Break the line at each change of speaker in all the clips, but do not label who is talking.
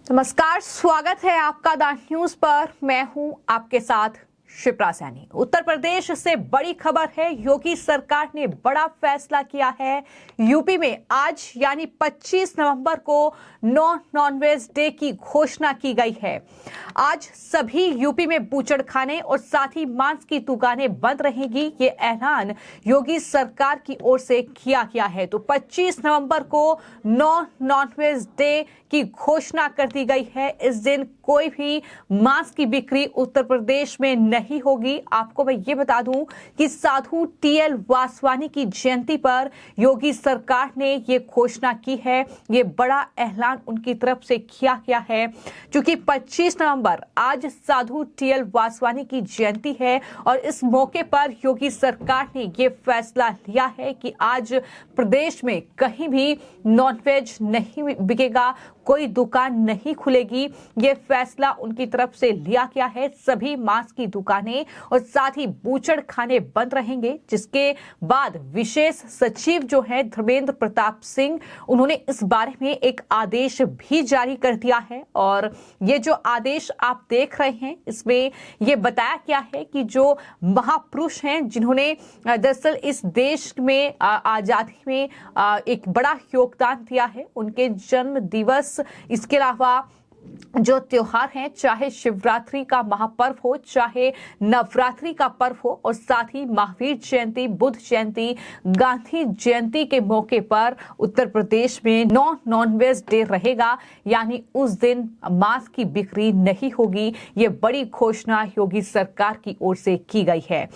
नमस्कार, स्वागत है आपका द न्यूज पर। मैं हूं आपके साथ शिप्रा सैनी। उत्तर प्रदेश से बड़ी खबर है। योगी सरकार ने बड़ा फैसला किया है। यूपी में आज यानी 25 नवंबर को नो नॉनवेज डे की घोषणा की गई है। आज सभी यूपी में बूचड़खाने और साथ ही मांस की दुकानें बंद रहेंगी। ये ऐलान योगी सरकार की ओर से किया गया है। तो 25 नवंबर को नो नॉनवेज डे की घोषणा कर दी गई है। इस दिन कोई भी मांस की बिक्री उत्तर प्रदेश में नहीं होगी। आपको मैं ये बता दूं कि साधु टीएल वासवानी की जयंती पर योगी सरकार ने ये घोषणा की है। ये बड़ा ऐलान उनकी तरफ से किया गया है। क्योंकि 25 नवंबर आज साधु टीएल वासवानी की जयंती है और इस मौके पर योगी सरकार ने ये फैसला लिया है कि आज प्रदेश में कहीं भी नॉनवेज नहीं बिकेगा, कोई दुकान नहीं खुलेगी। ये फैसला उनकी तरफ से लिया गया है। सभी मांस की दुकानें और साथ ही बूचड़ खाने बंद रहेंगे। जिसके बाद विशेष सचिव जो है धर्मेंद्र प्रताप सिंह, उन्होंने इस बारे में एक आदेश भी जारी कर दिया है। और ये जो आदेश आप देख रहे हैं, इसमें ये बताया गया है कि जो महापुरुष हैं जिन्होंने दरअसल इस देश में आजादी में एक बड़ा योगदान दिया है, उनके जन्म दिवस, इसके अलावा जो त्योहार हैं, चाहे शिवरात्रि का महापर्व हो, चाहे नवरात्रि का पर्व हो, और साथ ही महावीर जयंती, बुद्ध जयंती, गांधी जयंती के मौके पर उत्तर प्रदेश में नो नॉनवेज डे रहेगा। यानी उस दिन मांस की बिक्री नहीं होगी। ये बड़ी घोषणा योगी सरकार की ओर से की गई है।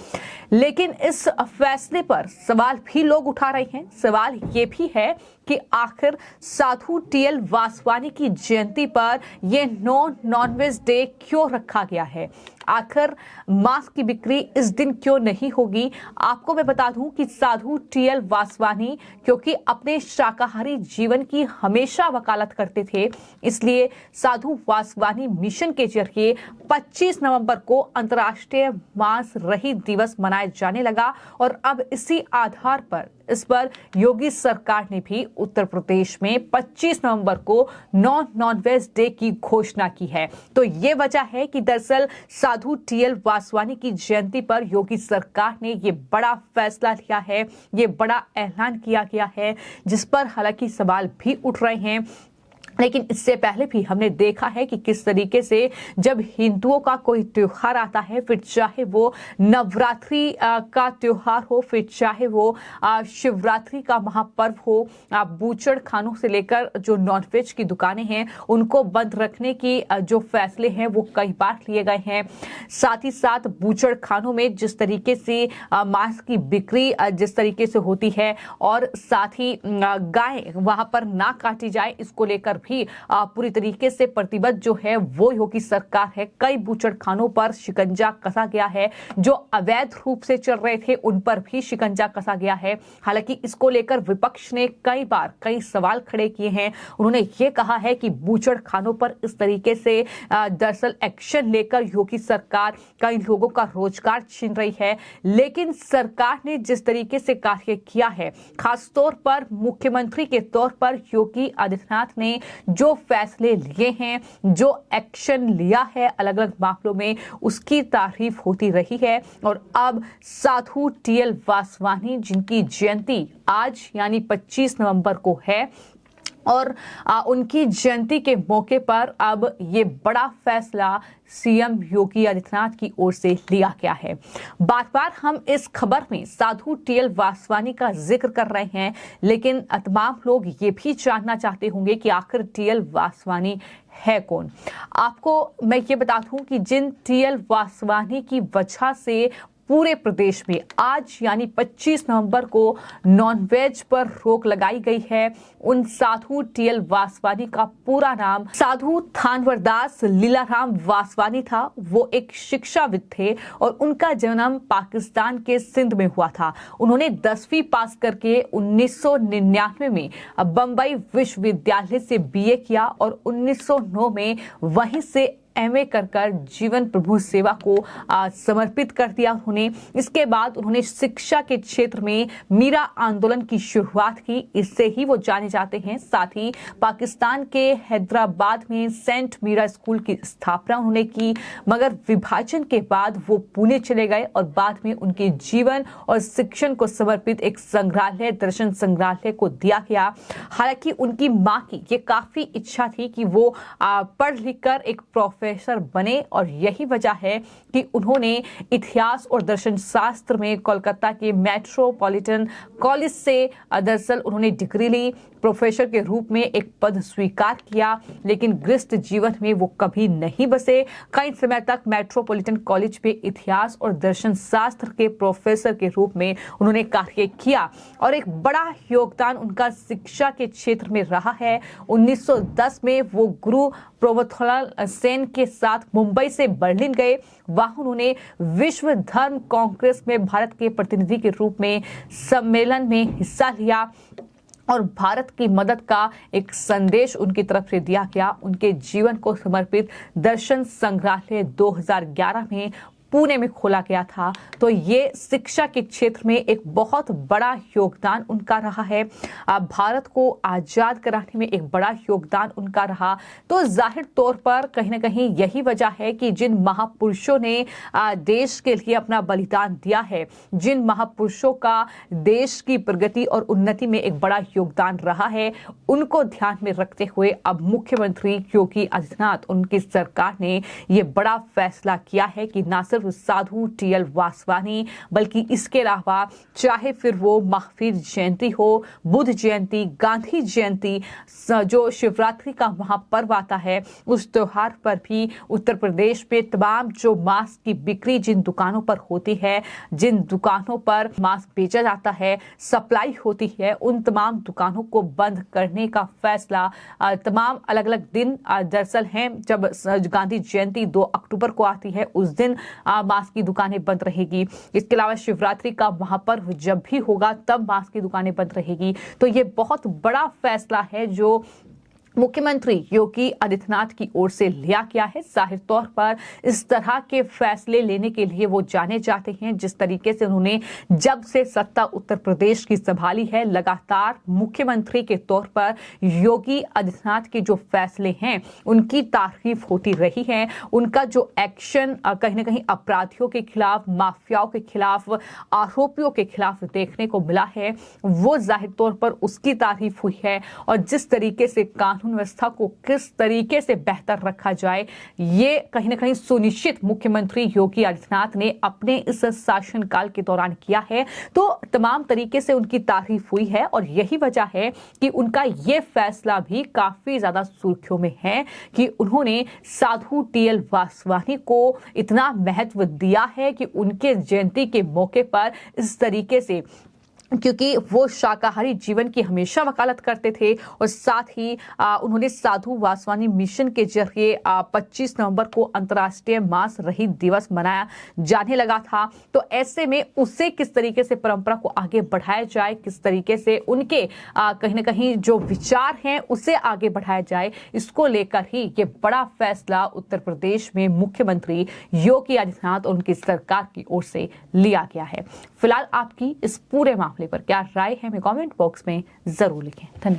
लेकिन इस फैसले पर सवाल भी लोग उठा रहे हैं। सवाल ये भी है कि आखिर साधु टीएल वासवानी की जयंती पर यह नो नॉनवेज डे क्यों रखा गया है? आखिर मांस की बिक्री इस दिन क्यों नहीं होगी? आपको मैं बता दूं कि साधु टीएल वासवानी क्योंकि अपने शाकाहारी जीवन की हमेशा वकालत करते थे, इसलिए साधु वासवानी मिशन के जरिए 25 नवंबर को अंतर्राष्ट्रीय मांस रहित दिवस मनाया जाने लगा। और अब इसी आधार पर इस पर योगी सरकार ने भी उत्तर प्रदेश में 25 नवंबर को नो नॉनवेज डे की घोषणा की है। तो ये वजह है कि दरअसल साधु टीएल वासवानी की जयंती पर योगी सरकार ने ये बड़ा फैसला लिया है, ये बड़ा ऐलान किया गया है, जिस पर हालांकि सवाल भी उठ रहे हैं। लेकिन इससे पहले भी हमने देखा है कि किस तरीके से जब हिंदुओं का कोई त्योहार आता है, फिर चाहे वो नवरात्रि का त्योहार हो, फिर चाहे वो शिवरात्रि का महापर्व हो, बूचड़ खानों से लेकर जो नॉनवेज की दुकानें हैं उनको बंद रखने की जो फैसले हैं वो कई बार लिए गए हैं। साथ ही साथ बूचड़ खानों में जिस तरीके से मांस की बिक्री जिस तरीके से होती है, और साथ ही गाय वहां पर ना काटी जाए, इसको लेकर भी पूरी तरीके से प्रतिबद्ध जो है वो योगी सरकार है। कई बूचड़ खानों पर शिकंजा कसा गया है। जो अवैध रूप से चल रहे थे उन पर भी शिकंजा कसा गया है। हालांकि इसको लेकर विपक्ष ने कई बार कई सवाल खड़े किए हैं। उन्होंने ये कहा है कि बूचड़ खानों पर इस तरीके से दरअसल एक्शन लेकर योगी सरकार कई लोगों का रोजगार छीन रही है। लेकिन सरकार ने जिस तरीके से कार्य किया है, खासतौर पर मुख्यमंत्री के तौर पर योगी आदित्यनाथ ने जो फैसले लिए हैं, जो एक्शन लिया है अलग अलग मामलों में, उसकी तारीफ होती रही है। और अब साधु टीएल वासवानी जिनकी जयंती आज यानी 25 नवंबर को है, और उनकी जयंती के मौके पर अब ये बड़ा फैसला सीएम योगी आदित्यनाथ की ओर से लिया गया है। बार बार हम इस खबर में साधु टीएल वासवानी का जिक्र कर रहे हैं, लेकिन तमाम लोग ये भी जानना चाहते होंगे कि आखिर टीएल वासवानी है कौन। आपको मैं ये बता दूं कि जिन टीएल वासवानी की वजह से पूरे प्रदेश में आज यानी 25 नवंबर को नॉनवेज पर रोक लगाई गई है, उन साधु टीएल वासवानी का पूरा नाम साधु थानवरदास लीलाराम वासवानी था। वो एक शिक्षाविद थे और उनका जन्म पाकिस्तान के सिंध में हुआ था। उन्होंने 10वीं पास करके 1999 में बंबई विश्वविद्यालय से बीए किया और 1909 में वहीं से एमए कर जीवन प्रभु सेवा को समर्पित कर दिया उन्होंने। इसके बाद उन्होंने शिक्षा के क्षेत्र में मीरा आंदोलन की शुरुआत की, इससे ही वो जाने जाते हैं। साथ ही पाकिस्तान के हैदराबाद में सेंट मीरा स्कूल की स्थापना उन्होंने की, मगर विभाजन के बाद वो पुणे चले गए और बाद में उनके जीवन और शिक्षण को समर्पित एक संग्रहालय, दर्शन संग्रहालय को दिया गया। हालांकि उनकी मां की ये काफी इच्छा थी कि वो पढ़ लिख कर एक प्रोफेसर बने और यही वजह है कि उन्होंने इतिहास और दर्शन शास्त्र में कोलकाता के मेट्रोपॉलिटन कॉलेज से दरअसल उन्होंने डिग्री ली। प्रोफेसर के रूप में एक पद स्वीकार किया, लेकिन गृहस्थ जीवन में वो कभी नहीं बसे। कई समय तक मेट्रोपॉलिटन कॉलेज में इतिहास और दर्शन शास्त्र के प्रोफेसर के रूप में उन्होंने कार्य किया और एक बड़ा योगदान उनका शिक्षा के क्षेत्र में रहा है। 1910 में वो गुरु प्रभुलाल सेन के साथ मुंबई से बर्लिन गए। वहां उन्होंने विश्व धर्म कांग्रेस में भारत के प्रतिनिधि के रूप में सम्मेलन में हिस्सा लिया और भारत की मदद का एक संदेश उनकी तरफ से दिया गया। उनके जीवन को समर्पित दर्शन संग्रहालय 2011 में पुणे में खोला गया था। तो ये शिक्षा के क्षेत्र में एक बहुत बड़ा योगदान उनका रहा है। भारत को आजाद कराने में एक बड़ा योगदान उनका रहा। तो जाहिर तौर पर कहीं ना कहीं यही वजह है कि जिन महापुरुषों ने देश के लिए अपना बलिदान दिया है, जिन महापुरुषों का देश की प्रगति और उन्नति में एक बड़ा योगदान रहा है, उनको ध्यान में रखते हुए अब मुख्यमंत्री योगी आदित्यनाथ, उनकी सरकार ने ये बड़ा फैसला किया है कि ना सिर्फ साधु टीएल वासवानी बल्कि इसके अलावा चाहे फिर वो महावीर जयंती हो, बुद्ध जयंती, गांधी जयंती, जो शिवरात्रि का महापर्व आता है, उस त्योहार पर भी उत्तर प्रदेश में तमाम जो मास्क की बिक्री जिन दुकानों पर होती है, जिन दुकानों पर मास्क बेचा जाता है, सप्लाई होती है, उन तमाम दुकानों को बंद करने का फैसला तमाम अलग अलग दिन दरअसल हैं। जब गांधी जयंती 2 अक्टूबर को आती है, उस दिन मास्क की दुकानें बंद रहेगी। इसके अलावा शिवरात्रि का महापर्व जब भी होगा तब मास्क की दुकानें बंद रहेगी। तो ये बहुत बड़ा फैसला है जो मुख्यमंत्री योगी आदित्यनाथ की ओर से लिया गया है। जाहिर तौर पर इस तरह के फैसले लेने के लिए वो जाने जाते हैं। जिस तरीके से उन्होंने जब से सत्ता उत्तर प्रदेश की संभाली है, लगातार मुख्यमंत्री के तौर पर योगी आदित्यनाथ के जो फैसले हैं उनकी तारीफ होती रही है। उनका जो एक्शन कहीं ना कहीं अपराधियों के खिलाफ, माफियाओं के खिलाफ, आरोपियों के खिलाफ देखने को मिला है, वो जाहिर तौर पर उसकी तारीफ हुई है। और जिस तरीके से कानून व्यवस्था को किस तरीके से बेहतर रखा जाए, ये कहीं ना कहीं सुनिश्चित मुख्यमंत्री योगी आदित्यनाथ ने अपने इस शासनकाल के दौरान किया है। तो तमाम तरीके से उनकी तारीफ हुई है और यही वजह है कि उनका ये फैसला भी काफी ज्यादा सुर्खियों में है कि उन्होंने साधु टीएल वासवानी को इतना महत्व दिया है कि उनके जयंती के मौके पर इस तरीके से, क्योंकि वो शाकाहारी जीवन की हमेशा वकालत करते थे और साथ ही उन्होंने साधु वासवानी मिशन के जरिए 25 नवंबर को अंतर्राष्ट्रीय मांस रहित दिवस मनाया जाने लगा था। तो ऐसे में उसे किस तरीके से परंपरा को आगे बढ़ाया जाए, किस तरीके से उनके कहीं ना कहीं जो विचार हैं उसे आगे बढ़ाया जाए, इसको लेकर ही ये बड़ा फैसला उत्तर प्रदेश में मुख्यमंत्री योगी आदित्यनाथ और उनकी सरकार की ओर से लिया गया है। फिलहाल आपकी इस पूरे मामले पर क्या राय है, हमें कमेंट बॉक्स में जरूर लिखें। धन्यवाद।